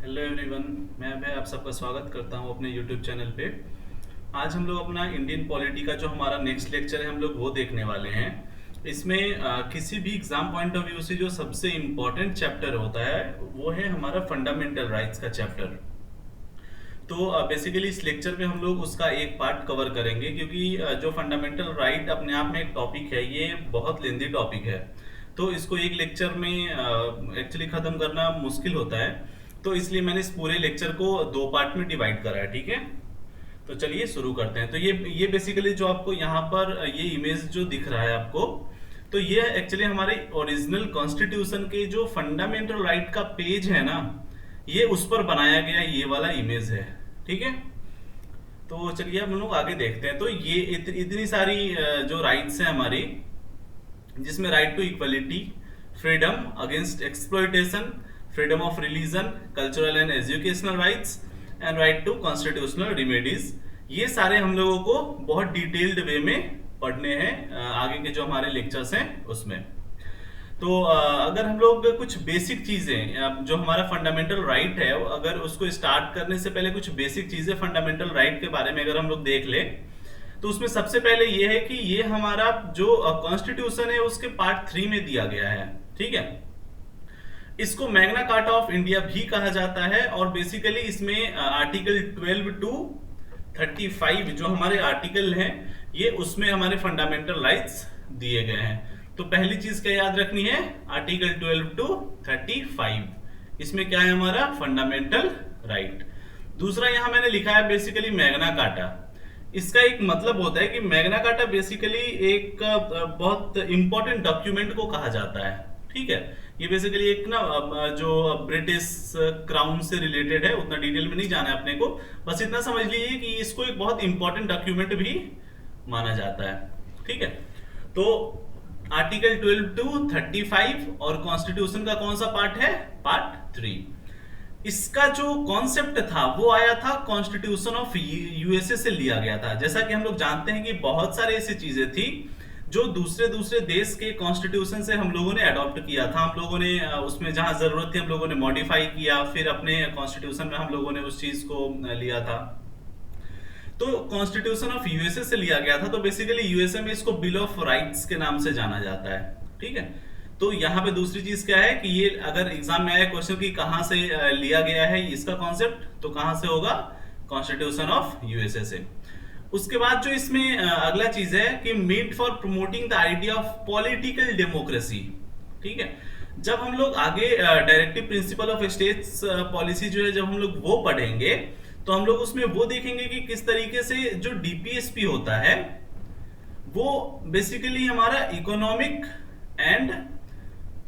Hello everyone. मैं आप सबका स्वागत करता हूं अपने यूट्यूब चैनल पे। आज हम लोग अपना इंडियन पॉलिटी का जो हमारा नेक्स्ट लेक्चर है हम लोग वो देखने वाले हैं। इसमें किसी भी एग्जाम पॉइंट ऑफ व्यू से जो सबसे इम्पोर्टेंट चैप्टर होता है वो है हमारा फंडामेंटल राइट्स का चैप्टर। तो बेसिकली इस लेक्चर में हम लोग उसका एक पार्ट कवर करेंगे, क्योंकि जो फंडामेंटल राइट अपने आप में एक टॉपिक है, ये बहुत लेंदी टॉपिक है। तो इसको एक लेक्चर में एक्चुअली ख़त्म करना मुश्किल होता है। तो इसलिए मैंने इस पूरे लेक्चर को दो पार्ट में डिवाइड करा है, ठीक है। तो चलिए शुरू करते हैं। तो ये बेसिकली जो आपको यहाँ पर ये इमेज जो दिख रहा है आपको, तो ये एक्चुअली हमारे ओरिजिनल कॉन्स्टिट्यूशन के जो फंडामेंटल राइट का पेज है ना, ये उस पर बनाया गया ये वाला इमेज है, ठीक है। तो चलिए हम लोग आगे देखते हैं। तो ये इतनी सारी जो राइट्स हैं हमारी, जिसमें right to equality, freedom against exploitation, freedom of religion, cultural and educational rights and right to constitutional remedies, ये सारे हम लोगों को बहुत डिटेल्ड वे में पढ़ने हैं आगे के जो हमारे लेक्चर्स हैं उसमें। तो अगर हम लोग कुछ बेसिक चीजें जो हमारा फंडामेंटल राइट है, अगर उसको स्टार्ट करने से पहले कुछ बेसिक चीजें फंडामेंटल राइट के बारे में अगर हम लोग देख ले, तो उसमें सबसे पहले ये है कि ये हमारा जो कॉन्स्टिट्यूशन है उसके पार्ट 3 में दिया गया है, ठीक है। इसको मैग्ना कार्टा ऑफ इंडिया भी कहा जाता है, और बेसिकली इसमें आर्टिकल 12 टू 35 जो हमारे आर्टिकल हैं, ये उसमें हमारे फंडामेंटल राइट्स दिए गए हैं। तो पहली चीज क्या याद रखनी है, आर्टिकल 12 टू 35, इसमें क्या है हमारा फंडामेंटल राइट। दूसरा यहां मैंने लिखा है बेसिकली मैग्ना कार्टा। इसका एक मतलब होता है कि मैग्ना कार्टा बेसिकली एक बहुत इंपॉर्टेंट डॉक्यूमेंट को कहा जाता है, ठीक है। ये बेसिकली एक ना जो ब्रिटिश क्राउन से रिलेटेड है, उतना डिटेल में नहीं जाना है अपने को, बस इतना समझ लीजिए कि इसको एक बहुत इंपॉर्टेंट डॉक्यूमेंट भी माना जाता है, ठीक है। तो आर्टिकल 12 टू 35 और कॉन्स्टिट्यूशन का कौन सा पार्ट है, पार्ट 3। इसका जो कॉन्सेप्ट था वो आया था कॉन्स्टिट्यूशन ऑफ यूएसए से लिया गया था। जैसा कि हम लोग जानते हैं कि बहुत सारे ऐसी चीजें थी जो दूसरे दूसरे देश के कॉन्स्टिट्यूशन से हम लोगों ने अडॉप्ट किया था। हम लोगों ने उसमें जहां जरूरत थी हम लोगों ने मॉडिफाई किया, फिर अपने कॉन्स्टिट्यूशन में हम लोगों ने उस चीज को लिया था। तो कॉन्स्टिट्यूशन ऑफ यूएसए से लिया गया था। तो बेसिकली यूएसए में इसको बिल ऑफ राइट्स के नाम से जाना जाता है, ठीक है। तो यहाँ पे दूसरी चीज क्या है कि ये अगर एग्जाम में आया क्वेश्चन कि कहाँ से लिया गया है इसका कॉन्सेप्ट, तो कहाँ से होगा, कॉन्स्टिट्यूशन ऑफ यूएसए से। उसके बाद जो इसमें अगला चीज है कि meant for promoting the idea of political democracy, ठीक है। जब हम लोग आगे directive principle of states policy जो है जब हम लोग वो पढ़ेंगे, तो हम लोग उसमें वो देखेंगे कि किस तरीके से जो डीपीएसपी होता है वो बेसिकली हमारा इकोनॉमिक एंड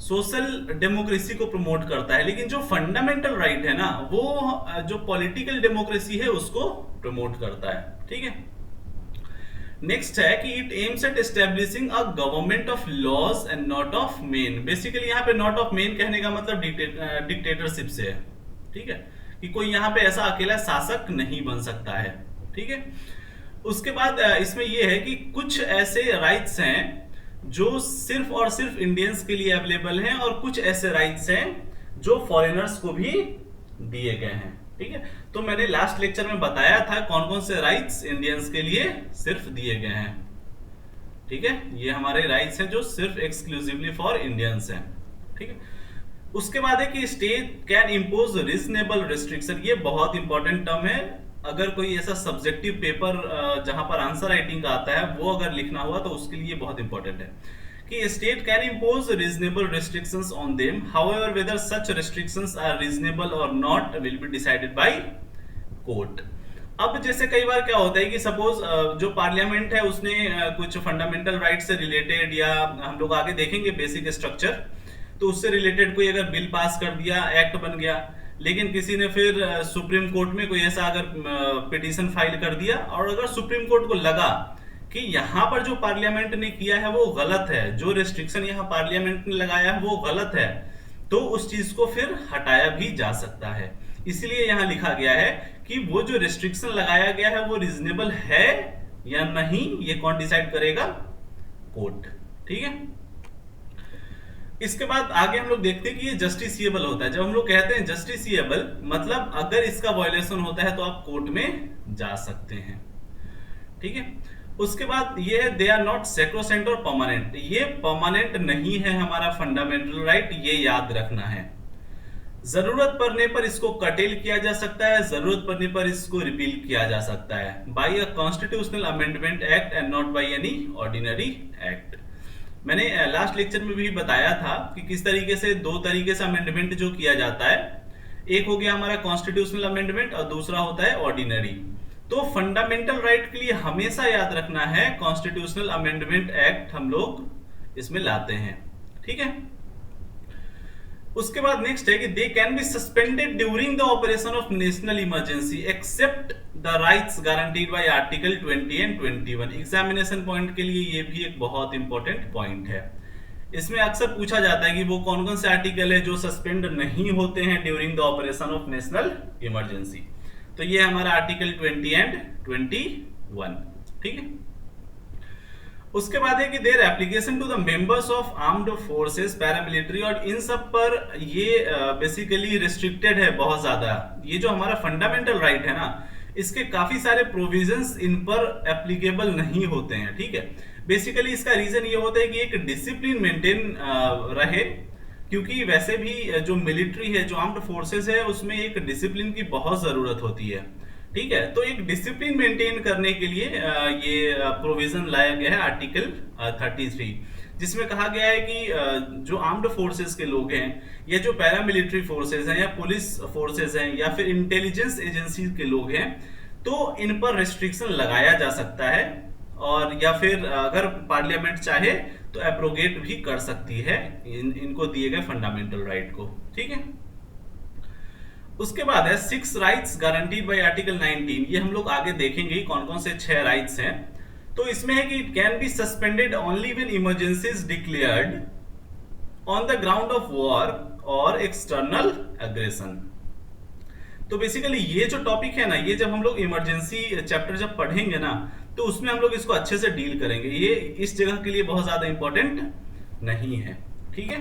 सोशल डेमोक्रेसी को प्रमोट करता है, लेकिन जो फंडामेंटल राइट है ना वो जो पॉलिटिकल डेमोक्रेसी है उसको प्रमोट करता है, ठीक है। नेक्स्ट है कि it aims at establishing a government of laws and not of men. Basically यहाँ पे नॉट ऑफ मेन कहने का मतलब डिक्टेटरशिप से है, ठीक है, कि कोई यहाँ पे ऐसा अकेला शासक नहीं बन सकता है, ठीक है। उसके बाद इसमें यह है कि कुछ ऐसे राइट्स हैं जो सिर्फ और सिर्फ इंडियंस के लिए अवेलेबल हैं, और कुछ ऐसे राइट्स हैं जो फॉरेनर्स को भी दिए गए हैं, ठीक है। तो मैंने लास्ट लेक्चर में बताया था कौन कौन से राइट्स इंडियंस के लिए सिर्फ दिए गए हैं, ठीक है। ये हमारे राइट्स हैं जो सिर्फ एक्सक्लूसिवली फॉर इंडियंस हैं, ठीक है। उसके बाद है कि state can impose reasonable restriction. ये बहुत इंपॉर्टेंट टर्म है। अगर कोई ऐसा सब्जेक्टिव पेपर जहां पर आंसर राइटिंग का आता है वो अगर लिखना हुआ तो उसके लिए बहुत इंपॉर्टेंट है कि state can impose reasonable restrictions on them, however whether such restrictions are reasonable और not will be decided by court. अब जैसे कई बार क्या होता है कि सपोज जो पार्लियामेंट है उसने कुछ फंडामेंटल राइट से रिलेटेड, या हम लोग आगे देखेंगे बेसिक स्ट्रक्चर, तो उससे रिलेटेड कोई अगर बिल पास कर दिया, एक्ट बन गया, लेकिन किसी ने फिर सुप्रीम कोर्ट में कोई ऐसा अगर पिटीशन फाइल कर दिया, और अगर सुप्रीम कोर्ट को लगा कि यहाँ पर जो पार्लियामेंट ने किया है वो गलत है, जो रेस्ट्रिक्शन यहाँ पार्लियामेंट ने लगाया है वो गलत है, तो उस चीज को फिर हटाया भी जा सकता है। इसलिए यहाँ लिखा गया है कि वो जो रेस्ट्रिक्शन लगाया गया है वो रीजनेबल है या नहीं, ये कौन डिसाइड करेगा, कोर्ट, ठीक है। इसके बाद आगे हम लोग देखते हैं कि ये जस्टिसिएबल होता है। जब हम लोग कहते हैं जस्टिसिएबल, मतलब अगर इसका वायलेशन होता है तो आप कोर्ट में जा सकते हैं, ठीक है। उसके बाद ये है दे आर नॉट सैक्रोसेंट और परमानेंट। ये परमानेंट नहीं है हमारा फंडामेंटल राइट, ये याद रखना है। जरूरत पड़ने पर इसको कटेल किया जा सकता है, जरूरत पड़ने पर इसको रिपील किया जा सकता है by a constitutional amendment act and not by any ordinary act. मैंने लास्ट लेक्चर में भी बताया था कि किस तरीके से दो तरीके से अमेंडमेंट जो किया जाता है, एक हो गया हमारा कॉन्स्टिट्यूशनल अमेंडमेंट और दूसरा होता है ऑर्डिनरी। तो फंडामेंटल राइट के लिए हमेशा याद रखना है कॉन्स्टिट्यूशनल अमेंडमेंट एक्ट हम लोग इसमें लाते हैं, ठीक है। उसके बाद नेक्स्ट है कि they can be suspended during the operation of national emergency except the rights guaranteed by article 20 and 21। Examination point के लिए ये भी एक बहुत इंपॉर्टेंट पॉइंट है। इसमें अक्सर पूछा जाता है कि वो कौन कौन से आर्टिकल है जो सस्पेंड नहीं होते हैं during the operation of national emergency. तो ये हमारा आर्टिकल 20 एंड 21, ठीक है। उसके बाद है कि their application to the members of armed forces paramilitary, और इन सब पर ये बेसिकली रिस्ट्रिक्टेड है बहुत ज्यादा। ये जो हमारा फंडामेंटल राइट है ना, इसके काफी सारे प्रोविजंस इन पर एप्लीकेबल नहीं होते हैं, ठीक है। बेसिकली इसका रीजन ये होता है कि एक डिसिप्लिन मेंटेन रहे, क्योंकि वैसे भी जो मिलिट्री है, जो आर्म्ड फोर्सेस है, उसमें एक डिसिप्लिन की बहुत जरूरत होती है, ठीक है। तो एक डिसिप्लिन मेंटेन करने के लिए ये प्रोविजन लाया गया है आर्टिकल 33, जिसमें कहा गया है कि जो आर्म्ड फोर्सेस के लोग हैं, या जो पैरामिलिट्री फोर्सेस हैं, या पुलिस फोर्सेस हैं, या फिर इंटेलिजेंस एजेंसी के लोग हैं, तो इन पर रिस्ट्रिक्शन लगाया जा सकता है, और या फिर अगर पार्लियामेंट चाहे तो एब्रोगेट भी कर सकती है इनको दिए गए फंडामेंटल राइट को, ठीक है। उसके बाद है 6 राइट्स गारंटीड बाय आर्टिकल 19। ये हम लोग आगे देखेंगे कौन कौन से 6 राइट्स हैं। तो इसमें है कि it can be suspended only when emergency is declared on the ground of war और एक्सटर्नल एग्रेशन। तो बेसिकली ये जो टॉपिक है ना, ये जब हम लोग इमरजेंसी चैप्टर जब पढ़ेंगे ना, तो उसमें हम लोग इसको अच्छे से डील करेंगे। ये इस जगह के लिए बहुत ज्यादा इंपॉर्टेंट नहीं है, ठीक है।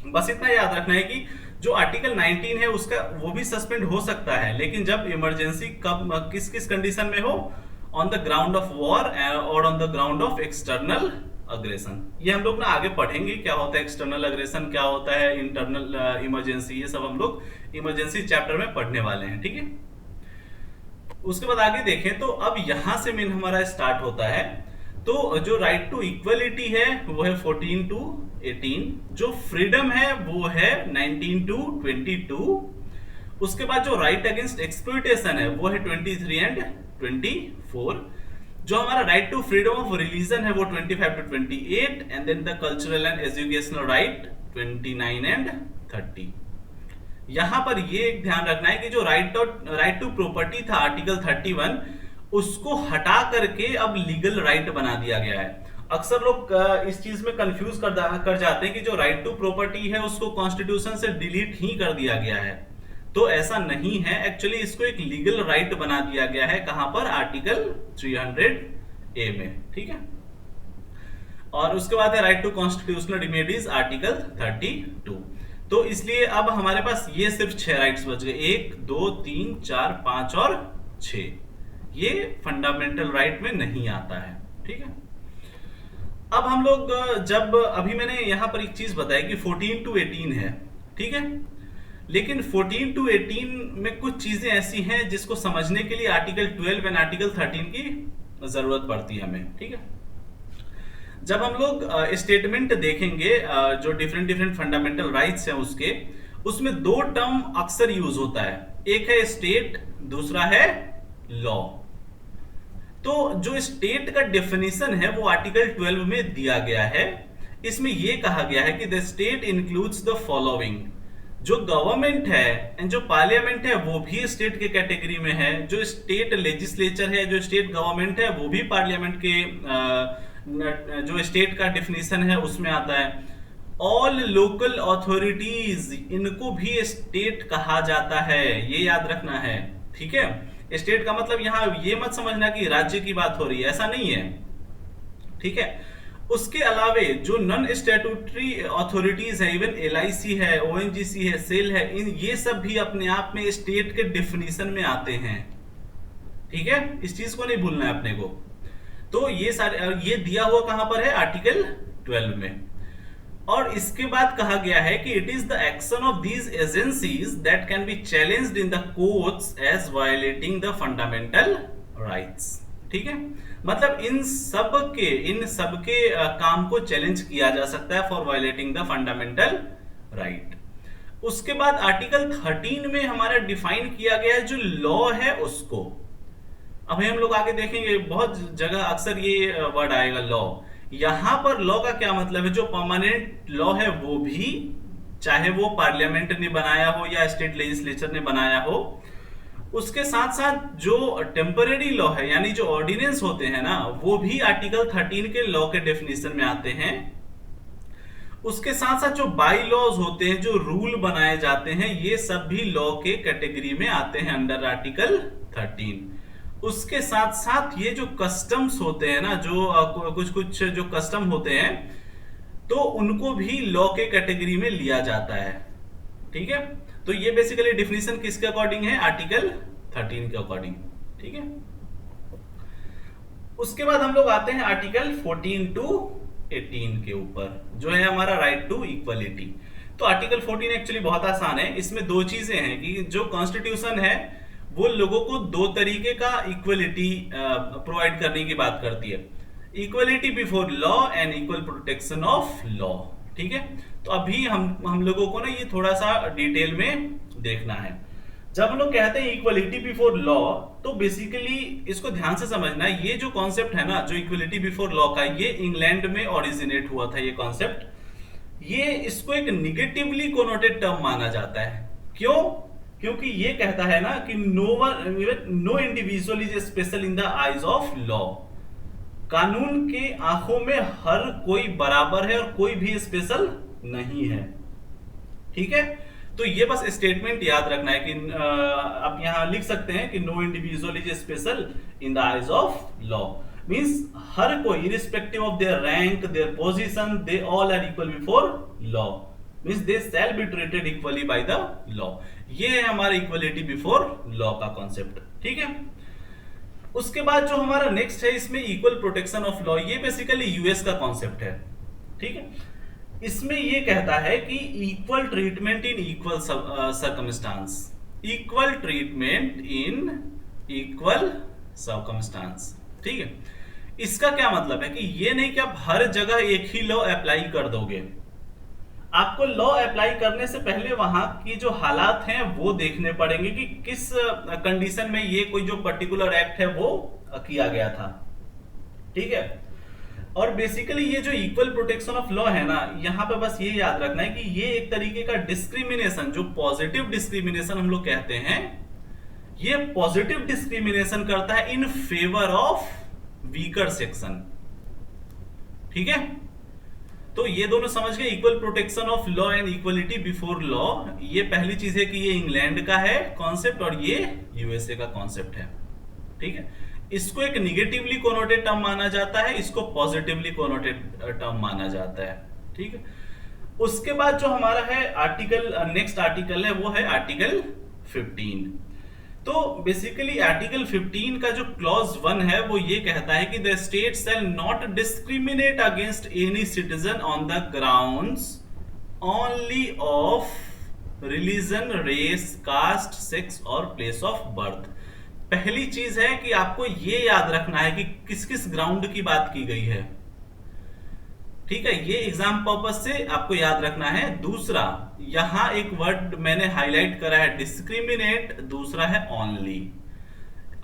बस इतना याद रखना है कि जो आर्टिकल 19 है उसका वो भी सस्पेंड हो सकता है, लेकिन जब इमरजेंसी कब किस किस कंडीशन में हो, on the ground of war और on the ground of external aggression. ये हम लोग ना आगे पढ़ेंगे क्या होता है एक्सटर्नल अग्रेशन, क्या होता है इंटरनल इमरजेंसी, ये सब हम लोग इमरजेंसी चैप्टर में पढ़ने वाले हैं, ठीक है। उसके बाद आगे देखें तो अब यहां से मेन हमारा स्टार्ट होता है। तो जो राइट टू इक्वलिटी है वो है 14 to 18, जो फ्रीडम है वो है 19 to 22। उसके बाद जो राइट अगेंस्ट एक्सप्लॉयटेशन है वो है 23 एंड 24। जो हमारा right to freedom of religion है वो 25 to 28, and then the cultural and educational right 29 and 30। यहां पर ये एक ध्यान रखना है कि जो राइट टू प्रॉपर्टी था आर्टिकल 31, उसको हटा करके अब लीगल राइट बना दिया गया है। अक्सर लोग इस चीज में कंफ्यूज कर जाते हैं कि जो राइट टू प्रॉपर्टी है उसको कॉन्स्टिट्यूशन से डिलीट ही कर दिया गया है, तो ऐसा नहीं है। एक्चुअली इसको एक लीगल राइट बना दिया गया है, कहां पर, आर्टिकल 300A में, ठीक है। और उसके बाद है right to constitutional remedies article 32। तो इसलिए अब हमारे पास ये सिर्फ 6 राइट्स बच गए, 1 2 3 4 5 और 6। ये फंडामेंटल राइट में नहीं आता है, ठीक है। अब हम लोग जब अभी मैंने यहां पर एक चीज बताई कि 14 to 18 है, ठीक है, लेकिन 14 to 18 में कुछ चीजें ऐसी हैं जिसको समझने के लिए आर्टिकल 12 एंड आर्टिकल 13 की जरूरत पड़ती है हमें, ठीक है। जब हम लोग स्टेटमेंट देखेंगे जो डिफरेंट फंडामेंटल राइट्स हैं उसमें 2 टर्म अक्सर यूज होता है, एक है स्टेट, दूसरा है लॉ। तो जो स्टेट का डेफिनेशन है वो आर्टिकल 12 में दिया गया है। इसमें यह कहा गया है कि the state includes the following. जो गवर्नमेंट है एंड जो पार्लियामेंट है वो भी स्टेट के कैटेगरी में है, जो स्टेट लेजिस्लेचर है, जो स्टेट गवर्नमेंट है वो भी पार्लियामेंट के जो स्टेट का डेफिनेशन है उसमें आता है। ऑल लोकल अथॉरिटीज, इनको भी स्टेट कहा जाता है, ये याद रखना है, ठीक है। स्टेट का मतलब यहां ये मत समझना कि राज्य की बात हो रही है, ऐसा नहीं है, ठीक है। उसके अलावे जो नॉन स्टैट्यूटरी अथॉरिटीज है, इवन एलआईसी है, ओएनजीसी है, सेल है, इन ये सब भी अपने आप में स्टेट के डिफिनीशन में आते हैं। ठीक है, इस चीज को नहीं भूलना है अपने को। तो ये सारे ये दिया हुआ कहां पर है, आर्टिकल 12 में। और इसके बाद कहा गया है कि it is the action of these agencies that can be challenged in the courts as violating the fundamental rights. ठीक है, मतलब इन सब के काम को चैलेंज किया जा सकता है for violating the fundamental right. उसके बाद आर्टिकल 13 में हमारा डिफाइन किया गया है जो लॉ है उसको। अब हम लोग आगे देखेंगे, बहुत जगह अक्सर ये वर्ड आएगा लॉ। यहां पर लॉ का क्या मतलब है, जो परमानेंट लॉ है वो भी, चाहे वो पार्लियामेंट ने बनाया हो या स्टेट लेजिस्लेचर ने बनाया हो, उसके साथ साथ जो टेम्पररी लॉ है यानी जो ऑर्डिनेंस होते हैं ना, वो भी आर्टिकल 13 के लॉ के डेफिनेशन में आते हैं। उसके साथ साथ जो बाई लॉज होते हैं, जो रूल बनाए जाते हैं, ये सब भी लॉ के कैटेगरी में आते हैं अंडर आर्टिकल 13। उसके साथ साथ ये जो कस्टम्स होते हैं ना, जो कुछ जो कस्टम होते हैं, तो उनको भी लॉ के कैटेगरी में लिया जाता है। ठीक है, तो ये बेसिकली डिफिनीशन किसके अकॉर्डिंग है, आर्टिकल 13 के अकॉर्डिंग। ठीक है, उसके बाद हम लोग आते हैं आर्टिकल 14 टू 18 के ऊपर, जो है हमारा राइट टू इक्वलिटी। तो आर्टिकल 14 एक्चुअली बहुत आसान है। इसमें दो चीजें हैं कि जो कॉन्स्टिट्यूशन है वो लोगों को दो तरीके का इक्वलिटी प्रोवाइड करने की बात करती है, equality before law and equal protection of law. ठीक है, तो अभी हम लोगों को ना ये थोड़ा सा डिटेल में देखना है। जब हम लोग कहते हैं इक्वलिटी बिफोर लॉ, तो बेसिकली इसको ध्यान से समझना है। ये जो कॉन्सेप्ट है ना, जो इक्वलिटी बिफोर लॉ का, ये इंग्लैंड में ओरिजिनेट हुआ था ये कॉन्सेप्ट। ये इसको एक निगेटिवली कोनोटेड टर्म माना जाता है। क्यों? क्योंकि ये कहता है ना कि no individual is special in the eyes of law. कानून के आंखों में हर कोई बराबर है और कोई भी स्पेशल नहीं है। ठीक है, तो ये बस स्टेटमेंट याद रखना है कि आप यहां लिख सकते हैं कि no individual is special in the eyes of law, means हर कोई irrespective of their rank, their position, they all are equal before law, means they shall be treated equally by the law. ये है हमारा equality before law का concept. ठीक है, उसके बाद जो हमारा नेक्स्ट है इसमें इक्वल प्रोटेक्शन ऑफ लॉ, ये बेसिकली यूएस का कॉन्सेप्ट है। ठीक है, इसमें ये कहता है कि equal treatment in equal circumstance, equal treatment in equal circumstance. ठीक है, इसका क्या मतलब है कि ये नहीं कि आप हर जगह एक ही लॉ अप्लाई कर दोगे। आपको लॉ अप्लाई करने से पहले वहां की जो हालात हैं वो देखने पड़ेंगे कि किस कंडीशन में ये कोई जो पर्टिकुलर एक्ट है वो किया गया था। ठीक है, और बेसिकली ये जो इक्वल प्रोटेक्शन ऑफ लॉ है ना, यहां पे बस ये याद रखना है कि ये एक तरीके का डिस्क्रिमिनेशन, जो पॉजिटिव डिस्क्रिमिनेशन हम लोग कहते हैं, ये पॉजिटिव डिस्क्रिमिनेशन करता है इन फेवर ऑफ वीकर सेक्शन। ठीक है, तो ये दोनों समझ गए, equal protection of law and equality before law. ये पहली चीज है कि ये इंग्लैंड का है कॉन्सेप्ट और ये यूएसए का कॉन्सेप्ट है। ठीक है, इसको एक निगेटिवली कोनोटेड टर्म माना जाता है, इसको पॉजिटिवली कोनोटेड टर्म माना जाता है। ठीक है, उसके बाद जो हमारा है आर्टिकल, नेक्स्ट आर्टिकल है वो है आर्टिकल 15। तो बेसिकली आर्टिकल 15 का जो क्लॉज 1 है वो ये कहता है कि the state shall not discriminate against any citizen on the grounds only of religion, race, caste, sex और प्लेस ऑफ बर्थ। पहली चीज है कि आपको ये याद रखना है कि किस किस ग्राउंड की बात की गई है। ठीक है, ये एग्जाम पर्पस से आपको याद रखना है। दूसरा, यहां एक वर्ड मैंने हाईलाइट करा है, डिस्क्रिमिनेट, दूसरा है ओनली।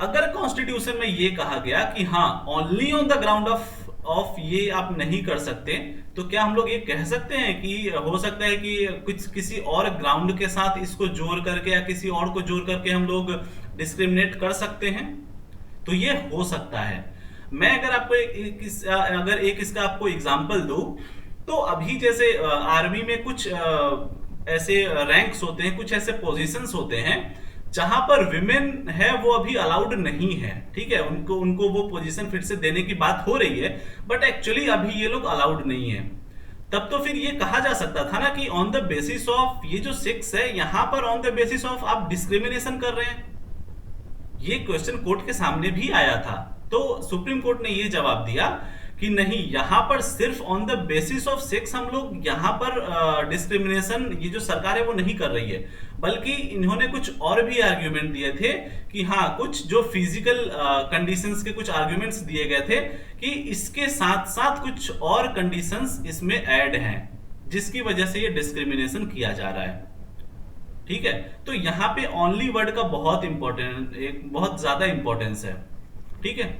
अगर कॉन्स्टिट्यूशन में ये कहा गया कि हाँ only on the ground of ये आप नहीं कर सकते, तो क्या हम लोग ये कह सकते हैं कि हो सकता है कि कुछ किसी और ग्राउंड के साथ इसको जोड़ करके या किसी और को जोड़ करके हम लोग डिस्क्रिमिनेट कर सकते हैं? तो ये हो सकता है। मैं अगर आपको एक इसका आपको एग्जांपल दूं, तो अभी जैसे आर्मी में कुछ ऐसे रैंक्स होते हैं, कुछ ऐसे पोजीशंस होते हैं जहां पर विमेन है वो अभी अलाउड नहीं है, ठीक है, उनको उनको वो पोजीशन फिर से देने की बात हो रही है, बट एक्चुअली अभी ये लोग अलाउड नहीं है। तब तो फिर ये कहा जा सकता था ना कि ऑन द बेसिस ऑफ ये जो सेक्स है, यहां पर ऑन द बेसिस ऑफ आप डिस्क्रिमिनेशन कर रहे हैं। ये क्वेश्चन कोर्ट के सामने भी आया था, तो सुप्रीम कोर्ट ने ये जवाब दिया कि नहीं, यहां पर सिर्फ on the basis of sex हम लोग यहां पर डिस्क्रिमिनेशन ये जो सरकार है वो नहीं कर रही है, बल्कि इन्होंने कुछ और भी आर्ग्यूमेंट दिए थे कि हाँ, कुछ जो फिजिकल कंडीशंस के कुछ आर्ग्यूमेंट्स दिए गए थे कि इसके साथ साथ कुछ और कंडीशंस इसमें ऐड हैं जिसकी वजह से ये डिस्क्रिमिनेशन किया जा रहा है। ठीक है, तो यहां पे ओनली वर्ड का बहुत इंपॉर्टेंट, एक बहुत ज्यादा इंपॉर्टेंस है। ठीक है,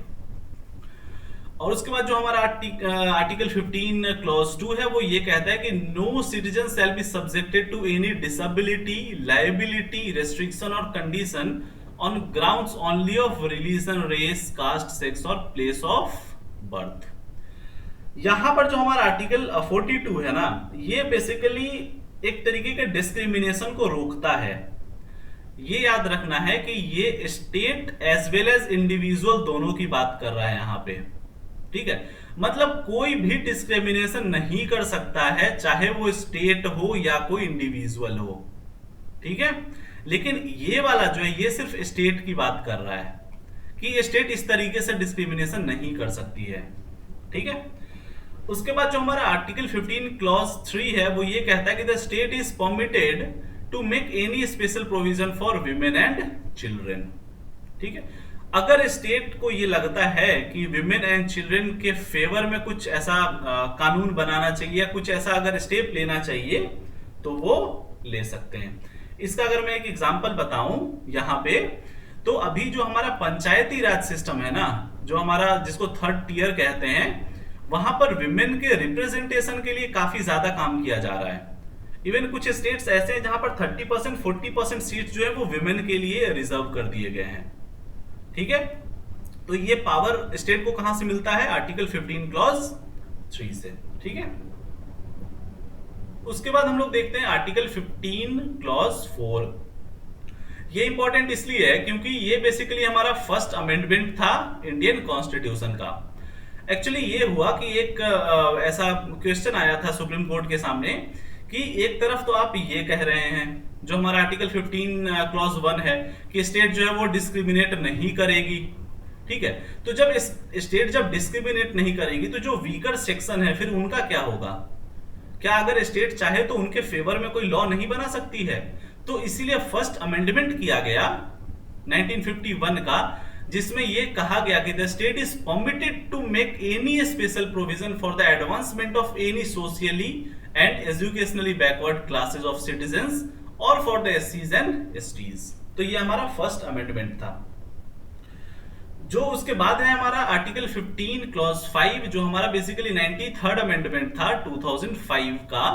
और उसके बाद जो हमारा आर्टिकल 15 क्लॉज 2 है वो ये कहता है कि no citizen shall be subjected to any disability, liability, restriction और condition on grounds only of religion, race, caste, sex और प्लेस ऑफ बर्थ। यहां पर जो हमारा आर्टिकल 42 है ना, ये बेसिकली एक तरीके के डिस्क्रिमिनेशन को रोकता है। ये याद रखना है कि ये state as well as individual दोनों की बात कर रहा है यहां पे। ठीक है, मतलब कोई भी डिस्क्रिमिनेशन नहीं कर सकता है, चाहे वो स्टेट हो या कोई इंडिविजुअल हो। ठीक है, लेकिन ये वाला जो है ये सिर्फ स्टेट की बात कर रहा है कि स्टेट इस तरीके से डिस्क्रिमिनेशन नहीं कर सकती है। ठीक है, उसके बाद जो हमारा आर्टिकल 15 क्लॉज 3 है वो ये कहता है कि the state is permitted to make any special provision for women and children. ठीक है, अगर स्टेट को ये लगता है कि विमेन एंड चिल्ड्रन के फेवर में कुछ ऐसा कानून बनाना चाहिए या कुछ ऐसा अगर स्टेप लेना चाहिए तो वो ले सकते हैं। इसका अगर मैं एक एग्जांपल बताऊं यहां पे, तो अभी जो हमारा पंचायती राज सिस्टम है ना, जो हमारा जिसको थर्ड टियर कहते हैं, वहां पर विमेन के रिप्रेजेंटेशन के लिए काफी ज्यादा काम किया जा रहा है। इवन कुछ स्टेट्स ऐसे हैं जहां पर 30% 40% सीट्स जो है वो विमेन के लिए रिजर्व कर दिए गए हैं। ठीक है, तो ये पावर स्टेट को कहां से मिलता है? आर्टिकल 15 क्लॉज 3 से। ठीक है, उसके बाद हम लोग देखते हैं आर्टिकल 15 क्लॉज 4। ये इंपॉर्टेंट इसलिए है क्योंकि ये बेसिकली हमारा फर्स्ट अमेंडमेंट था इंडियन कॉन्स्टिट्यूशन का। एक्चुअली ये हुआ कि एक ऐसा क्वेश्चन आया था सुप्रीम कोर्ट के सामने कि एक तरफ तो आप ये कह रहे हैं, जो हमारा आर्टिकल 15 क्लॉज 1 है, कि स्टेट जो है वो डिस्क्रिमिनेट नहीं करेगी। ठीक है, तो जब स्टेट जब डिस्क्रिमिनेट नहीं करेगी तो जो वीकर सेक्शन है फिर उनका क्या होगा? क्या अगर स्टेट चाहे तो उनके फेवर में कोई लॉ नहीं बना सकती है? तो इसीलिए फर्स्ट अमेंडमेंट किया गया 1951 का, जिसमें यह कहा गया कि the state is permitted to make any special provision for the advancement of any socially and educationally backward classes of citizens और फॉर द एससीज एंड एसटीज। तो ये हमारा फर्स्ट अमेंडमेंट था। जो उसके बाद है हमारा आर्टिकल 15 क्लॉज 5, जो हमारा बेसिकली 93rd अमेंडमेंट था 2005 का।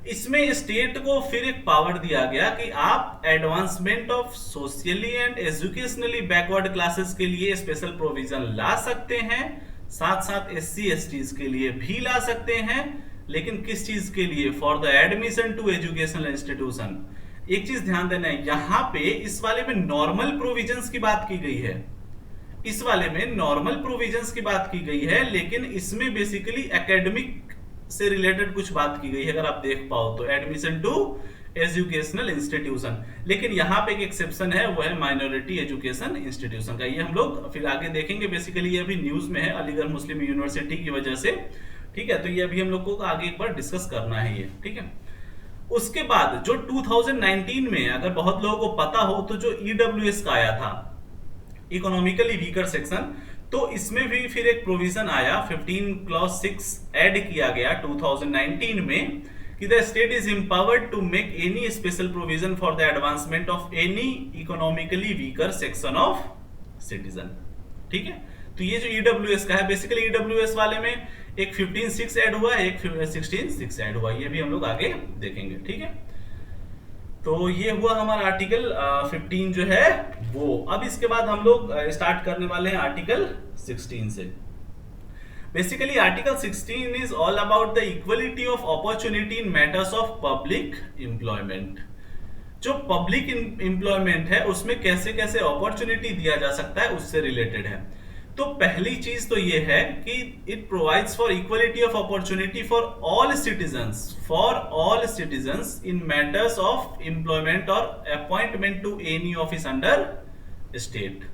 इसमें स्टेट को फिर एक पावर दिया गया कि आप advancement of socially and educationally backward classes के लिए स्पेशल प्रोविजन ला सकते हैं, साथ साथ एससी एसटीज के लिए भी ला सकते हैं, लेकिन किस चीज के लिए? For the admission to educational institution. एक चीज ध्यान देना है, यहां पे इस वाले में नॉर्मल प्रोविजंस की बात की गई है, इस वाले में नॉर्मल प्रोविजंस की बात की गई है, लेकिन इसमें बेसिकली एकेडमिक से रिलेटेड कुछ बात की गई है, अगर आप देख पाओ तो, एडमिशन टू एजुकेशनल इंस्टीट्यूशन। लेकिन यहाँ पे एक एक्सेप्शन है, वो है माइनॉरिटी एजुकेशन इंस्टीट्यूशन का। ये हम लोग फिर आगे देखेंगे, बेसिकली ये अभी न्यूज में है अलीगढ़ मुस्लिम यूनिवर्सिटी की वजह से। ठीक है, तो ये अभी हम लोग को आगे एक बार डिस्कस करना है ये। ठीक है, उसके बाद जो 2019 में, अगर बहुत लोगों को पता हो तो, जो ईडब्ल्यूएस का आया था, इकोनॉमिकली वीकर सेक्शन, तो इसमें भी फिर एक प्रोविजन आया 15 क्लॉज 6 ऐड किया गया 2019 में कि the state is empowered to make any special provision for the advancement of any economically weaker section of citizen. ठीक है, तो ये जो ईडब्ल्यूएस का है, बेसिकली ईडब्ल्यूएस वाले में एक 15(6) ऐड हुआ है, एक 16(6) ऐड हुआ, ये भी हम लोग आगे देखेंगे। ठीक है, तो ये हुआ हमारा आर्टिकल 15 जो है वो। अब इसके बाद हम लोग स्टार्ट करने वाले हैं आर्टिकल 16 से। Basically article 16 is all about the equality of opportunity in matters of public employment. जो पब्लिक एम्प्लॉयमेंट है उसमें कैसे कैसे अपॉर्चुनिटी दिया जा सकता है उससे रिलेटेड है। तो पहली चीज तो ये है कि it provides for equality of opportunity for all citizens in matters of employment और appointment to any office under state.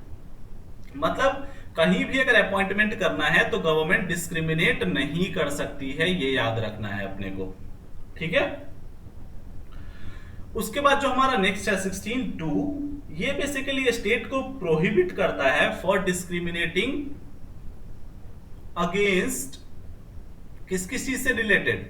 मतलब कहीं भी अगर अपॉइंटमेंट करना है तो गवर्नमेंट डिस्क्रिमिनेट नहीं कर सकती है, ये याद रखना है अपने को, ठीक है। उसके बाद जो हमारा नेक्स्ट है 16(2), ये बेसिकली स्टेट को प्रोहिबिट करता है फॉर डिस्क्रिमिनेटिंग अगेंस्ट किस किस चीज से related,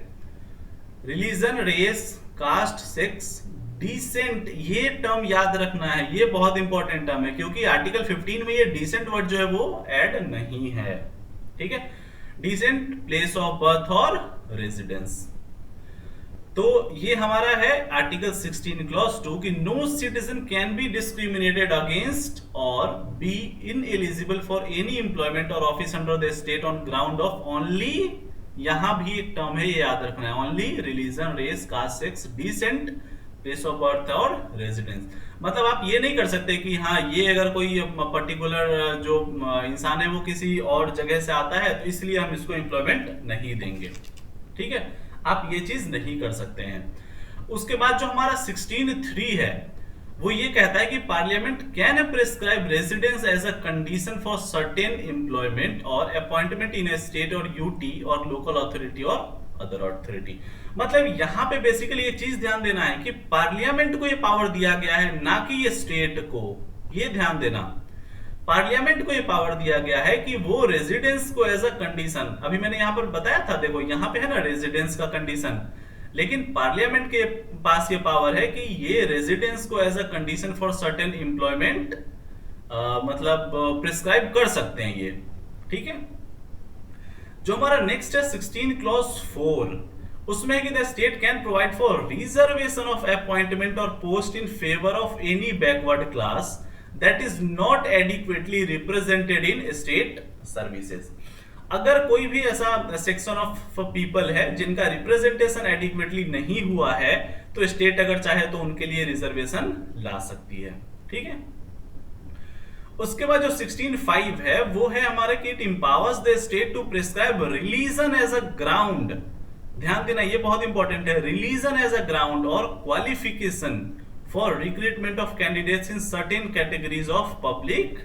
religion, race, caste, sex, descent. ये टर्म याद रखना है, ये बहुत इंपॉर्टेंट टर्म है क्योंकि आर्टिकल 15 में ये डिसेंट वर्ड जो है वो ऐड नहीं है, ठीक है। डिसेंट, प्लेस ऑफ बर्थ और रेजिडेंस। तो ये हमारा है आर्टिकल 16 क्लॉज 2 कि no citizen can be discriminated against और be ineligible for any employment और office under the state on ground of only, यहां भी एक टर्म है ये याद रखना है, only religion, race, caste, sex, descent, place of birth और रेजिडेंस। मतलब आप ये नहीं कर सकते कि हाँ ये अगर कोई पर्टिकुलर जो इंसान है वो किसी और जगह से आता है तो इसलिए हम इसको एम्प्लॉयमेंट नहीं देंगे, ठीक है। आप ये चीज नहीं कर सकते हैं। उसके बाद जो हमारा 16(3) है वो ये कहता है कि parliament can prescribe residence as a condition for certain employment और अपॉइंटमेंट इन ए स्टेट और यूटी और लोकल अथॉरिटी और अदर अथॉरिटी। मतलब यहां पे बेसिकली एक चीज ध्यान देना है कि पार्लियामेंट को ये पावर दिया गया है, ना कि ये स्टेट को, ये ध्यान देना। पार्लियामेंट को ये पावर दिया गया है कि वो रेजिडेंस को एज अ कंडीशन, अभी मैंने यहां पर बताया था, देखो यहां पे है ना रेजिडेंस का कंडीशन, लेकिन पार्लियामेंट के पास ये पावर है कि ये रेजिडेंस को as a condition for certain employment मतलब प्रिस्क्राइब कर सकते हैं ये, ठीक है। जो हमारा नेक्स्ट है 16 क्लॉज 4, उसमें है कि the state can provide for reservation of appointment और post in favour of any backward class that is not adequately represented in state services। अगर कोई भी ऐसा सेक्शन ऑफ पीपल है जिनका रिप्रेजेंटेशन एडिक्वेटली नहीं हुआ है तो स्टेट अगर चाहे तो उनके लिए रिजर्वेशन ला सकती है, ठीक है। उसके बाद जो 16(5) है वो है हमारा कि it empowers the state to prescribe religion as a ground. ध्यान देना ये बहुत इंपॉर्टेंट है, रिलीजन एज अ ग्राउंड और qualification for recruitment of candidates in certain categories of public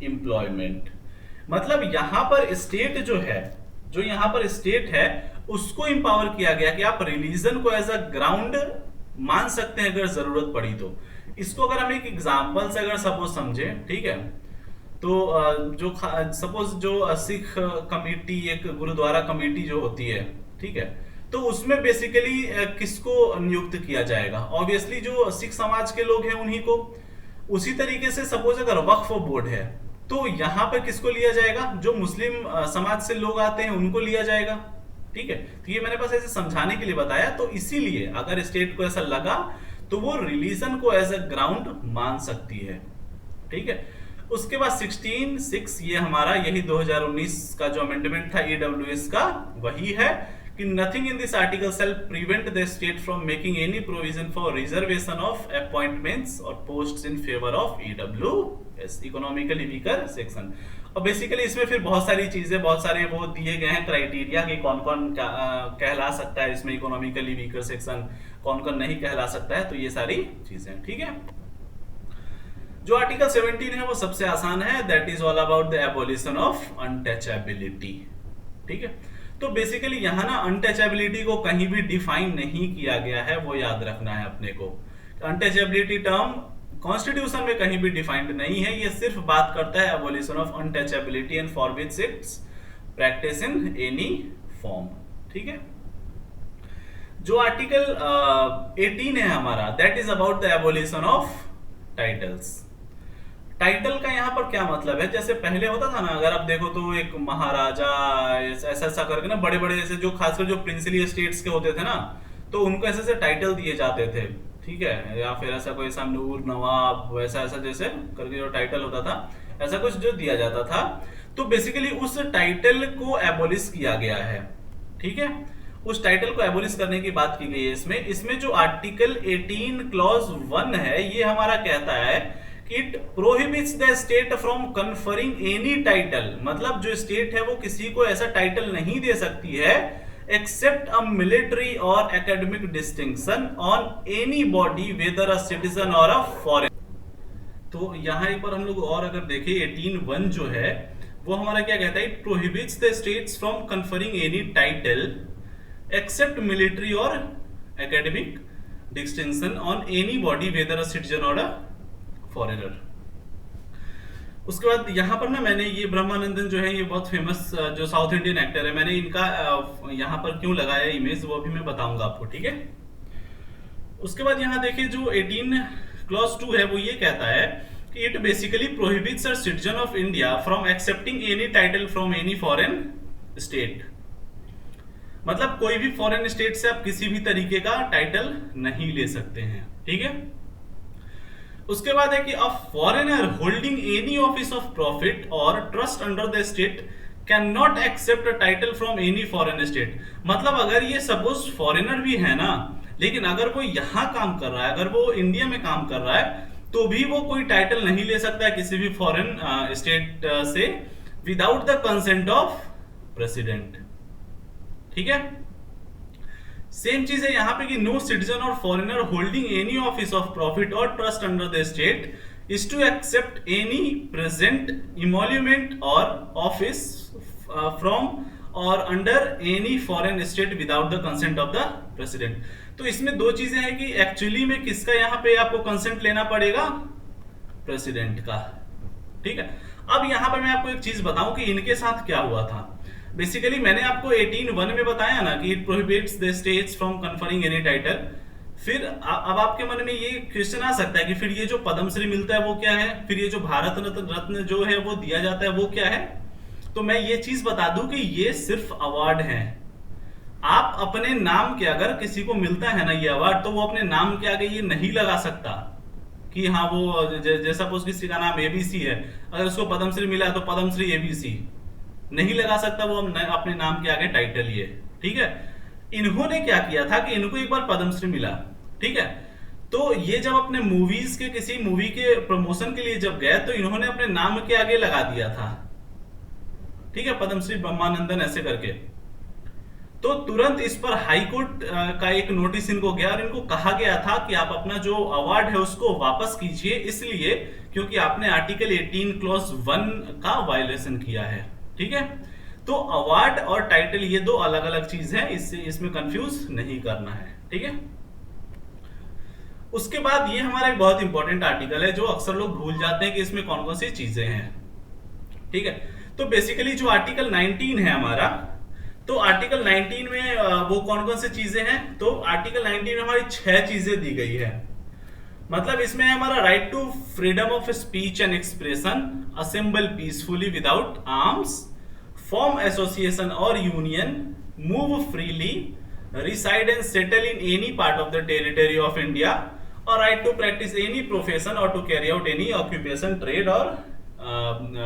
employment। मतलब यहां पर स्टेट जो है, जो यहां पर स्टेट है उसको इंपावर किया गया कि आप रिलीजन को एज अ ग्राउंड मान सकते हैं अगर जरूरत पड़ी तो। इसको अगर हम एक एग्जांपल से अगर सपोज समझे, ठीक है, तो जो सपोज जो सिख कमेटी, एक गुरुद्वारा कमेटी जो होती है, ठीक है, तो उसमें बेसिकली किसको नियुक्त किया जाएगा? ऑब्वियसली जो सिख समाज के लोग हैं उन्हीं को। उसी तरीके से सपोज अगर वक्फ बोर्ड है तो यहां पर किसको लिया जाएगा? जो मुस्लिम समाज से लोग आते हैं उनको लिया जाएगा, ठीक है। तो ये मैंने बस ऐसे समझाने के लिए बताया। तो इसीलिए अगर स्टेट को ऐसा लगा तो वो रिलीजन को एज अ ग्राउंड मान सकती है, ठीक है। उसके बाद 16(6) ये हमारा यही 2019 का जो अमेंडमेंट था EWS का वही है कि nothing in this article shall prevent the state from making any provision for reservation of appointments और posts in favour of EWS, economically weaker section. और बेसिकली इसमें फिर बहुत सारी चीजें, बहुत सारे वो दिए गए हैं क्राइटेरिया कि कौन कौन कहला सकता है इसमें इकोनॉमिकली वीकर सेक्शन, कौन कौन नहीं कहला सकता है, तो ये सारी चीजें, ठीक है। जो आर्टिकल 17 है वो सबसे आसान है, that is all about the abolition of untouchability, ठीक है। तो बेसिकली यहां ना अनटचेबिलिटी को कहीं भी डिफाइन नहीं किया गया है, वो याद रखना है अपने को। अनटचेबिलिटी टर्म कॉन्स्टिट्यूशन में कहीं भी डिफाइंड नहीं है, ये सिर्फ बात करता है abolition of untouchability and forbids it's practice in any form, ठीक है। जो आर्टिकल 18 है हमारा, that is about the abolition of titles. Title का यहाँ पर क्या मतलब है? जैसे पहले होता था ना, अगर आप देखो तो एक महाराजा ऐसा ऐसा करके ना, बड़े बड़े ऐसे जो खासकर जो प्रिंसली स्टेट्स के होते थे ना, तो उनको ऐसे ऐसे टाइटल दिए जाते थे, ठीक है। या फिर ऐसा कोई नूर, नवाब, वैसा ऐसा जैसे करके जो टाइटल होता था, ऐसा कुछ जो दिया जाता था। तो बेसिकली उस टाइटल को एबोलिश किया गया है, ठीक है। उस टाइटल को एबोलिश करने की बात की गई है इसमें। इसमें जो आर्टिकल 18 क्लॉज 1 है, ये हमारा कहता है कि it prohibits the state from conferring any title, मतलब जो स्टेट है वो किसी को ऐसा टाइटल नहीं दे सकती है एक्सेप्ट अ मिलिट्री और academic distinction on any body whether a citizen और अ फॉरेन। तो यहां एक बार हम लोग और अगर देखें 18(1) जो है वो हमारा क्या कहता है, it prohibits the states from conferring any title except military और academic distinction on any body whether a citizen और अ फॉरेनर। उसके बाद यहाँ पर ना मैंने ये ब्रह्मानंदन जो है, ये बहुत फेमस जो साउथ इंडियन एक्टर है, मैंने इनका यहाँ पर क्यों लगाया इमेज वो अभी मैं बताऊंगा आपको, ठीक है। उसके बाद यहाँ देखिए जो 18 क्लॉज 2 है वो ये कहता है कि it basically prohibits a citizen of India from accepting any title from any foreign state, मतलब कोई भी फॉरेन स्टेट से आप किसी भी तरीके का टाइटल नहीं ले सकते हैं, ठीक है। उसके बाद है कि a foreigner holding any office of profit और trust under the state can not accept a title from any foreign state, मतलब अगर ये सपोज फॉरेनर भी है ना, लेकिन अगर वो यहां काम कर रहा है, अगर वो इंडिया में काम कर रहा है, तो भी वो कोई टाइटल नहीं ले सकता है किसी भी फॉरेन स्टेट से without the consent of president, ठीक है। सेम चीज है यहाँ पे कि नो सिटीजन और foreigner holding any office of profit और trust under the state is to accept any present emolument और ऑफिस फ्रॉम और under any foreign state without the consent of the president. तो इसमें दो चीजें हैं कि एक्चुअली में किसका यहाँ पे आपको कंसेंट लेना पड़ेगा, प्रेसिडेंट का, ठीक है। अब यहाँ पे मैं आपको एक चीज बताऊं कि इनके साथ क्या हुआ था। बेसिकली मैंने आपको 18(1) में बताया ना कि it prohibits the states from conferring any title. फिर अब आपके मन में ये क्वेश्चन आ सकता है कि फिर ये जो पद्मश्री मिलता है वो क्या है, फिर ये जो भारत रत्न जो है वो दिया जाता है वो क्या है। तो मैं ये चीज बता दूं कि ये सिर्फ अवार्ड है। आप अपने नाम के, अगर किसी को मिलता है ना ये अवार्ड, तो वो अपने नाम के आगे ये नहीं लगा सकता कि हाँ वो जैसा सपोज किसी का नाम एबीसी है, अगर उसको पद्मश्री मिला है तो पद्मश्री एबीसी नहीं लगा सकता वो अपने नाम के आगे टाइटल ये, ठीक है। इन्होंने क्या किया था कि इनको एक बार पद्मश्री मिला, ठीक है। तो ये जब अपने मूवीज के किसी मूवी के प्रमोशन के लिए जब गए तो इन्होंने अपने नाम के आगे लगा दिया था, ठीक है, पद्मश्री ब्रह्मानंदन ऐसे करके। तो तुरंत इस पर हाई कोर्ट का एक नोटिस इनको गया और इनको कहा गया था कि आप अपना जो अवार्ड है उसको वापस कीजिए, इसलिए क्योंकि आपने आर्टिकल 18 क्लॉज 1 का वायलेशन किया है, ठीक है। तो अवार्ड और टाइटल ये दो अलग अलग चीज है, इसमें कंफ्यूज नहीं करना है, ठीक है। उसके बाद ये हमारा एक बहुत इंपॉर्टेंट आर्टिकल है जो अक्सर लोग भूल जाते हैं कि इसमें कौन कौन सी चीजें हैं, ठीक है। तो बेसिकली जो आर्टिकल 19 है हमारा, तो आर्टिकल 19 में वो कौन कौन सी चीजें हैं, तो आर्टिकल 19 में हमारी 6 चीजें दी गई है। मतलब इसमें हमारा right to freedom of speech and expression, assemble peacefully without arms, form association और union, move freely, reside and settle in any part of the territory of India, or right to practice any profession or to carry out any occupation, trade or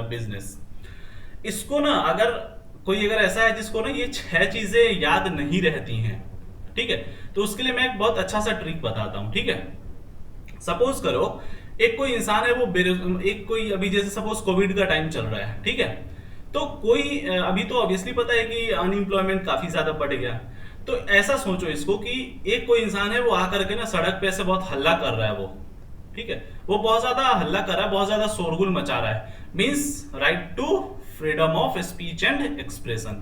business। इसको ना अगर ऐसा है जिसको ना ये 6 चीजें याद नहीं रहती हैं, ठीक है, तो उसके लिए मैं एक बहुत अच्छा सा ट्रिक बताता हूं, ठीक है। सपोज करो एक कोई इंसान है वो एक कोई अभी जैसे सपोज कोविड का टाइम चल रहा है, ठीक है, तो कोई अभी तो ऑब्वियसली पता है कि अनएम्प्लॉयमेंट काफी ज्यादा बढ़ गया। तो ऐसा सोचो इसको कि एक कोई इंसान है वो आकर के ना सड़क पे ऐसे बहुत हल्ला कर रहा है वो, ठीक है, वो बहुत ज्यादा हल्ला कर रहा है, बहुत ज्यादा शोरगुल मचा रहा है, means right to freedom of speech and expression.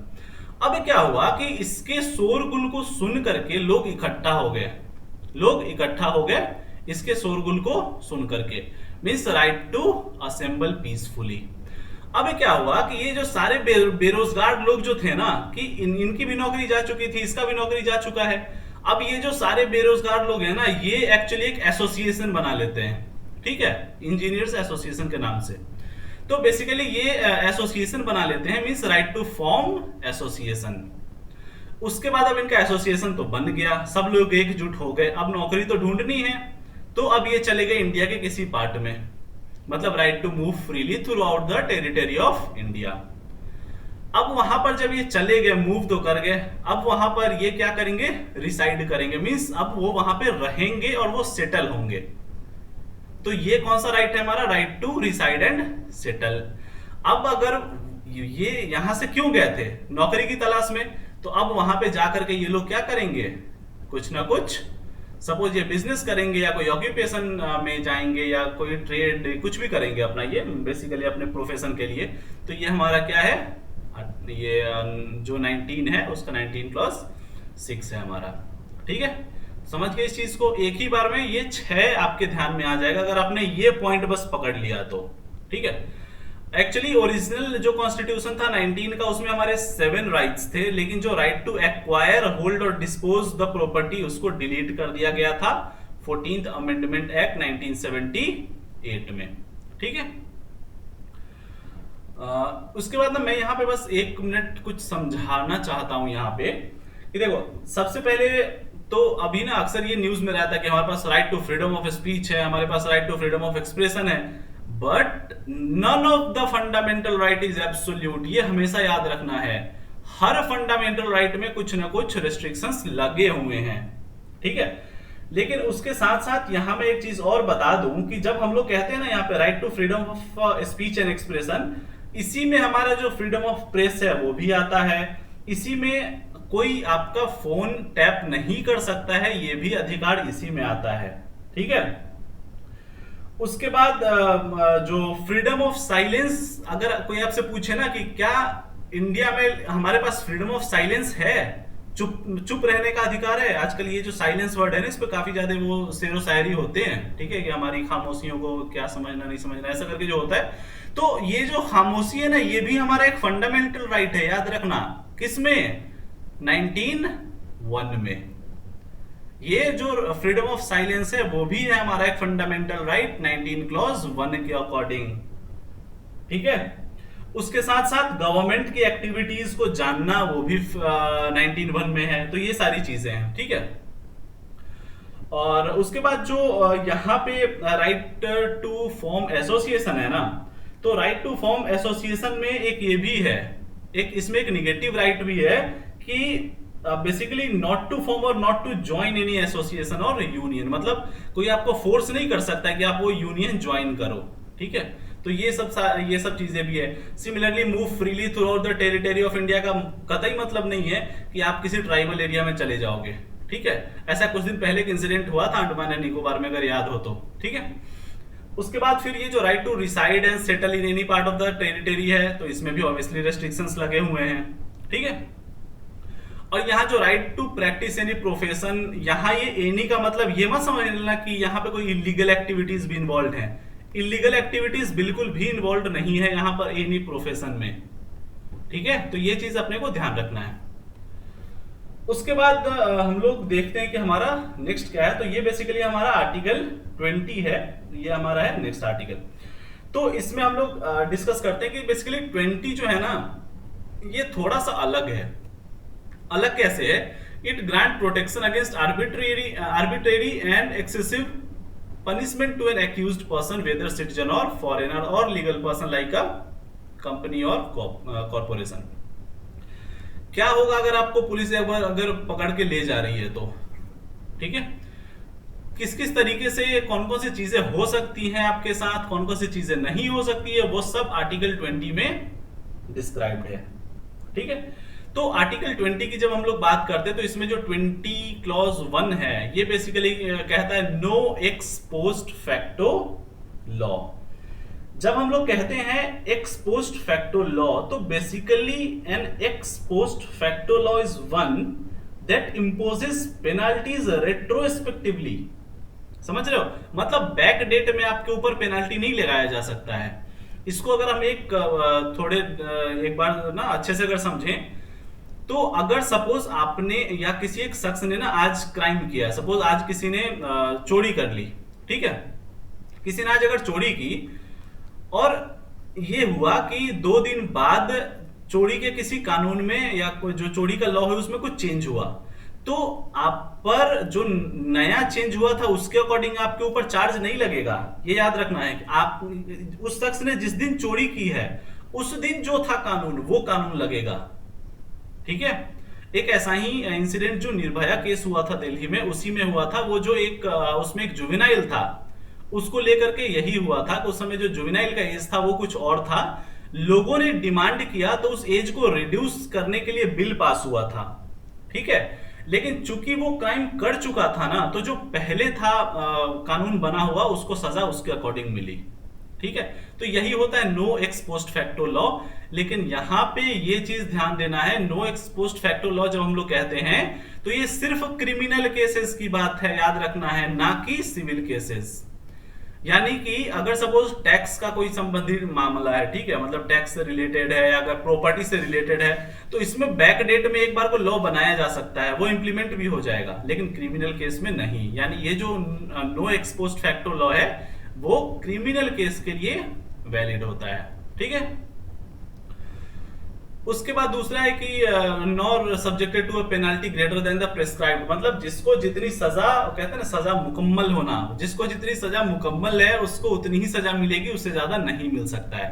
अब क्या हुआ कि इसके शोरगुल को सुन करके लोग इकट्ठा हो गए इसके शोरगुल को सुन करके, means right to assemble peacefully. अब क्या हुआ कि ये जो सारे बेरोजगार लोग जो थे ना कि इनकी भी नौकरी जा चुकी थी, इसका भी नौकरी जा चुका है। अब ये जो सारे बेरोजगार लोग हैं ना, ये एक्चुअली एक एसोसिएशन बना लेते हैं, ठीक है, इंजीनियर्स एसोसिएशन के नाम से। तो बेसिकली ये एसोसिएशन बना लेते हैं, means right to form association. उसके बाद अब इनका एसोसिएशन तो बन गया, सब लोग एकजुट हो गए, अब नौकरी तो ढूंढनी है, तो अब ये चले गए इंडिया के किसी पार्ट में, मतलब right to move freely throughout the territory of India. अब वहां पर जब ये चले गए, मूव तो कर गए, अब वहां पर ये क्या करेंगे, रिसाइड करेंगे, मींस अब वो वहां पे रहेंगे और वो सेटल होंगे। तो ये कौन सा राइट है हमारा, right to reside and settle. अब अगर ये यहां से क्यों गए थे, नौकरी की तलाश में, तो अब वहां पे जाकर के ये लोग क्या करेंगे, कुछ ना कुछ, सपोज ये बिजनेस करेंगे या कोई ऑक्यूपेशन में जाएंगे या कोई ट्रेड, कुछ भी करेंगे अपना, ये बेसिकली अपने प्रोफेशन के लिए। तो ये हमारा क्या है, ये जो 19 है उसका 19 प्लस 6 है हमारा। ठीक है, समझ गए इस चीज को, एक ही बार में ये 6 आपके ध्यान में आ जाएगा अगर आपने ये पॉइंट बस पकड़ लिया तो। ठीक है, एक्चुअली ओरिजिनल जो कॉन्स्टिट्यूशन था 19 का, उसमें हमारे 7 राइट्स थे, लेकिन जो राइट टू एक्वायर, होल्ड और डिस्पोज द प्रॉपर्टी उसको डिलीट कर दिया गया था 14th अमेंडमेंट एक्ट 1978 में। ठीक है, उसके बाद ना मैं यहाँ पे बस 1 मिनट कुछ समझाना चाहता हूं यहाँ पे कि देखो, सबसे पहले तो अभी ना अक्सर ये न्यूज में रहता है कि हमारे पास right to freedom of speech है, हमारे पास right to freedom of expression है, but none of the fundamental right is absolute. ये हमेशा याद रखना है, हर फंडामेंटल राइट में कुछ ना कुछ रेस्ट्रिक्शंस लगे हुए हैं। ठीक है, लेकिन उसके साथ साथ यहां मैं एक चीज और बता दूं कि जब हम लोग कहते हैं ना यहाँ पे right to freedom of speech and expression, इसी में हमारा जो फ्रीडम ऑफ प्रेस है वो भी आता है, इसी में कोई आपका फोन टैप नहीं कर सकता है, ये भी अधिकार इसी में आता है। ठीक है, उसके बाद जो फ्रीडम ऑफ साइलेंस, अगर कोई आपसे पूछे ना कि क्या इंडिया में हमारे पास फ्रीडम ऑफ साइलेंस है, चुप रहने का अधिकार है, आजकल ये जो साइलेंस वर्ड है ना, इस पे काफी ज्यादा वो शेरो शायरी होते हैं। ठीक है, कि हमारी खामोशियों को क्या समझना नहीं समझना, ऐसा करके जो होता है। तो ये जो खामोशी है ना, ये भी हमारा एक फंडामेंटल राइट है, याद रखना। किसमें, 19(1) में। ये जो फ्रीडम ऑफ साइलेंस है वो भी है हमारा एक फंडामेंटल राइट 19 क्लॉज 1 के अकॉर्डिंग। ठीक है, उसके साथ साथ गवर्नमेंट की एक्टिविटीज को जानना वो भी 19(1) में है। तो ये सारी चीजें हैं। ठीक है, और उसके बाद जो यहाँ पे राइट टू फॉर्म एसोसिएशन है ना, तो राइट टू फॉर्म एसोसिएशन में एक ये भी है, एक इसमें एक निगेटिव राइट भी है कि बेसिकली नॉट टू फॉर्म और not to join any association और यूनियन, मतलब कोई आपको फोर्स नहीं कर सकता कि आप वो यूनियन ज्वाइन करो। ठीक है, तो ये सब चीजें भी है। Similarly move freely throughout the territory of India का कतई मतलब नहीं है कि आप किसी ट्राइबल एरिया में चले जाओगे। ठीक है, ऐसा कुछ दिन पहले एक इंसिडेंट हुआ था अंडमान एंड निकोबार में, अगर याद हो तो। ठीक है, उसके बाद फिर ये जो right to reside and settle in any part of the territory है, तो इसमें भी ऑब्वियसली रेस्ट्रिक्शंस लगे हुए हैं। ठीक है, और यहाँ जो right to practice any profession, यहाँ ये एनी का मतलब ये मत समझ लेना कि यहाँ पे कोई इलीगल एक्टिविटीज भी इन्वॉल्व हैं। इलीगल एक्टिविटीज बिल्कुल भी इन्वॉल्व नहीं है यहाँ पर एनी प्रोफेशन में। ठीक है, तो ये चीज अपने को ध्यान रखना है। उसके बाद हम लोग देखते हैं कि हमारा नेक्स्ट क्या है। तो ये बेसिकली हमारा आर्टिकल 20 है, ये हमारा है नेक्स्ट आर्टिकल। तो इसमें हम लोग डिस्कस करते हैं कि बेसिकली 20 जो है ना, ये थोड़ा सा अलग है। अलग कैसे है, it grant protection against arbitrary and excessive punishment to an accused person whether citizen और फॉरेनर और legal person like a company और कॉर्पोरेशन। क्या होगा अगर आपको पुलिस अगर पकड़ के ले जा रही है तो, ठीक है, किस किस तरीके से कौन कौन सी चीजें हो सकती हैं आपके साथ, कौन कौन सी चीजें नहीं हो सकती है, वो सब आर्टिकल 20 में डिस्क्राइब्ड है। ठीक है, तो आर्टिकल 20 की जब हम लोग बात करते हैं तो इसमें जो 20 क्लॉज 1 है, ये बेसिकली कहता है no ex post facto law. जब हम लोग कहते हैं एक्स पोस्ट फैक्टो लॉ, तो basically an ex post facto law is one that imposes penalties retrospectively. समझ रहे हो, मतलब बैक डेट में आपके ऊपर पेनाल्टी नहीं लगाया जा सकता है। इसको अगर हम एक बार ना अच्छे से अगर समझें, तो अगर सपोज आपने या किसी एक शख्स ने ना आज क्राइम किया, सपोज आज किसी ने चोरी कर ली। ठीक है, किसी ने आज अगर चोरी की और ये हुआ कि 2 दिन बाद चोरी के किसी कानून में या कोई जो चोरी का लॉ है उसमें कुछ चेंज हुआ, तो आप पर जो नया चेंज हुआ था उसके अकॉर्डिंग आपके ऊपर चार्ज नहीं लगेगा। ये याद रखना है कि आप उस शख्स ने जिस दिन चोरी की है उस दिन जो था कानून वो कानून लगेगा। ठीक है। एक ऐसा ही इंसिडेंट जो निर्भया केस हुआ था दिल्ली में, उसी में हुआ था। वो जो एक उसमें एक जुवेनाइल था, उसको लेकर के यही हुआ था कि उस समय जो जुवेनाइल का एज था वो कुछ और था। लोगों ने डिमांड किया तो उस एज को रिड्यूस करने के लिए बिल पास हुआ था। ठीक है। लेकिन चूंकि वो क्राइम कर चुका था ना, तो जो पहले था कानून बना हुआ उसको सजा उसके अकॉर्डिंग मिली। ठीक है। तो यही होता है no ex post facto law. लेकिन यहां पे ये चीज ध्यान देना है, no ex post facto law जब हम लोग कहते हैं तो ये सिर्फ क्रिमिनल केसेस की बात है, याद रखना है, ना कि सिविल केसेस। यानी कि अगर सपोज टैक्स का कोई संबंधित मामला है, ठीक है, मतलब टैक्स से रिलेटेड है या अगर प्रॉपर्टी से रिलेटेड है, तो इसमें बैक डेट में एक बार को लॉ बनाया जा सकता है, वो इंप्लीमेंट भी हो जाएगा, लेकिन क्रिमिनल केस में नहीं। यानी ये जो no ex post facto law है वो क्रिमिनल केस के लिए वैलिड होता है। ठीक है। उसके बाद दूसरा है कि nor subjected to a penalty greater than the prescribed, मतलब जिसको जितनी सजा, कहते हैं ना सजा मुकम्मल होना, जिसको जितनी सजा मुकम्मल है उसको उतनी ही सजा मिलेगी, उससे ज्यादा नहीं मिल सकता है।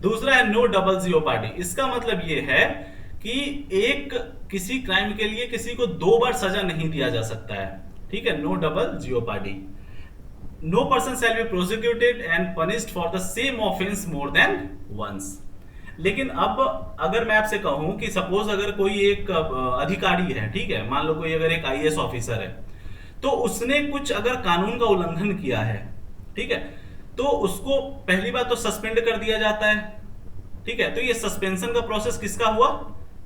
दूसरा है नो डबल जियोपार्डी। इसका मतलब ये है कि एक किसी क्राइम के लिए किसी को 2 बार सजा नहीं दिया जा सकता है। ठीक है, no double jeopardy. No person shall be prosecuted and punished for the same offence more than once. लेकिन अब अगर मैं आपसे कहूं कि सपोज अगर कोई एक अधिकारी है, ठीक है, मान लो कोई अगर एक आईएएस ऑफिसर है, तो उसने कुछ अगर कानून का उल्लंघन किया है, ठीक है, तो उसको पहली बात तो सस्पेंड कर दिया जाता है। ठीक है। तो ये सस्पेंशन का प्रोसेस किसका हुआ?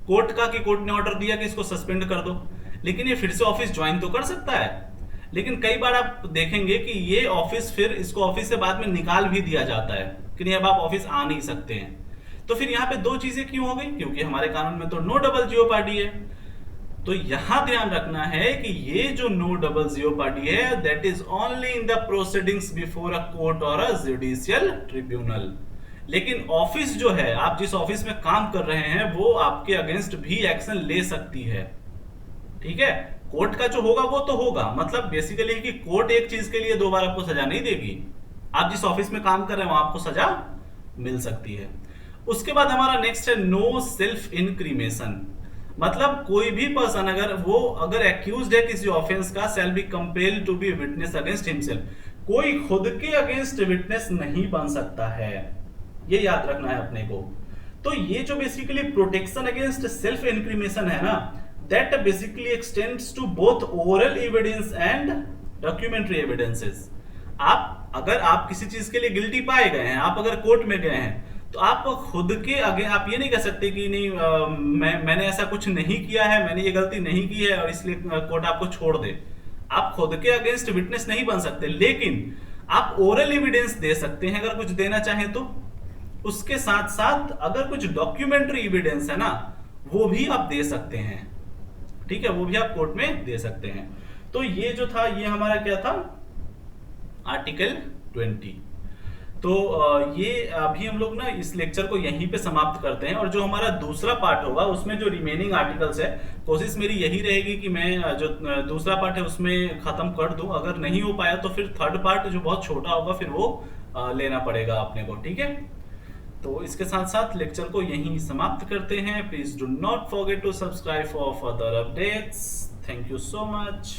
कोर्ट का, कि कोर्ट ने ऑर्डर दिया कि इसको सस्पेंड कर दो। लेकिन ये फिर से ऑफिस ज्वाइन तो कर सकता है। लेकिन कई बार आप देखेंगे कि ये ऑफिस फिर इसको ऑफिस से बाद में निकाल भी दिया जाता है कि नहीं अब आप ऑफिस आ नहीं सकते हैं। तो फिर यहाँ पे 2 चीजें क्यों हो गई? क्योंकि हमारे कानून में तो नो डबल जियोपार्डी है। तो यहां ध्यान रखना है कि ये जो नो डबल जियोपार्डी है that is only in the proceedings before a court और अ जुडिशियल ट्रिब्यूनल। लेकिन ऑफिस जो है, आप जिस ऑफिस में काम कर रहे हैं, वो आपके अगेंस्ट भी एक्शन ले सकती है। ठीक है। कोर्ट का जो होगा वो तो होगा, मतलब बेसिकली कि कोर्ट एक चीज के लिए 2 बार आपको सजा नहीं देगी। आप जिस ऑफिस में काम कर रहे हैं वहां आपको सजा मिल सकती है। उसके बाद हमारा नेक्स्ट है नो सेल्फ इनक्रिमेशन। मतलब कोई भी पर्सन अगर एक्यूज्ड है किसी ऑफेंस का, shall be compelled to be witness against himself. कोई खुद के अगेंस्ट विटनेस नहीं बन सकता है, ये याद रखना है अपने को। तो ये जो बेसिकली प्रोटेक्शन अगेंस्ट सेल्फ इनक्रिमेशन है ना, that basically extends to both oral evidence and documentary evidences। अगर आप किसी चीज के लिए गिल्टी पाए गए हैं, आप अगर कोर्ट में गए हैं, तो आप खुद के आगे आप ये नहीं कह सकते कि नहीं मैंने ऐसा कुछ नहीं किया है, मैंने ये गलती नहीं की है और इसलिए कोर्ट आपको छोड़ दे। आप खुद के अगेंस्ट विटनेस नहीं बन सकते, लेकिन आप ओरल एविडेंस दे सकते हैं अगर कुछ देना चाहें तो। उसके साथ साथ अगर कुछ डॉक्यूमेंट्री एविडेंस है ना, वो भी आप दे सकते हैं। ठीक है, वो भी आप कोर्ट में दे सकते हैं। तो ये जो था ये हमारा क्या था, आर्टिकल 20। तो ये अभी हम लोग ना इस लेक्चर को यहीं पे समाप्त करते हैं, और जो हमारा दूसरा पार्ट होगा उसमें जो रिमेनिंग आर्टिकल्स है, कोशिश मेरी यही रहेगी कि मैं जो दूसरा पार्ट है उसमें खत्म कर दूं। अगर नहीं हो पाया तो फिर थर्ड पार्ट जो बहुत छोटा होगा फिर वो लेना पड़ेगा अपने को। ठीक है। तो इसके साथ साथ लेक्चर को यहीं समाप्त करते हैं। Please do not forget to subscribe for further updates. Thank you so much.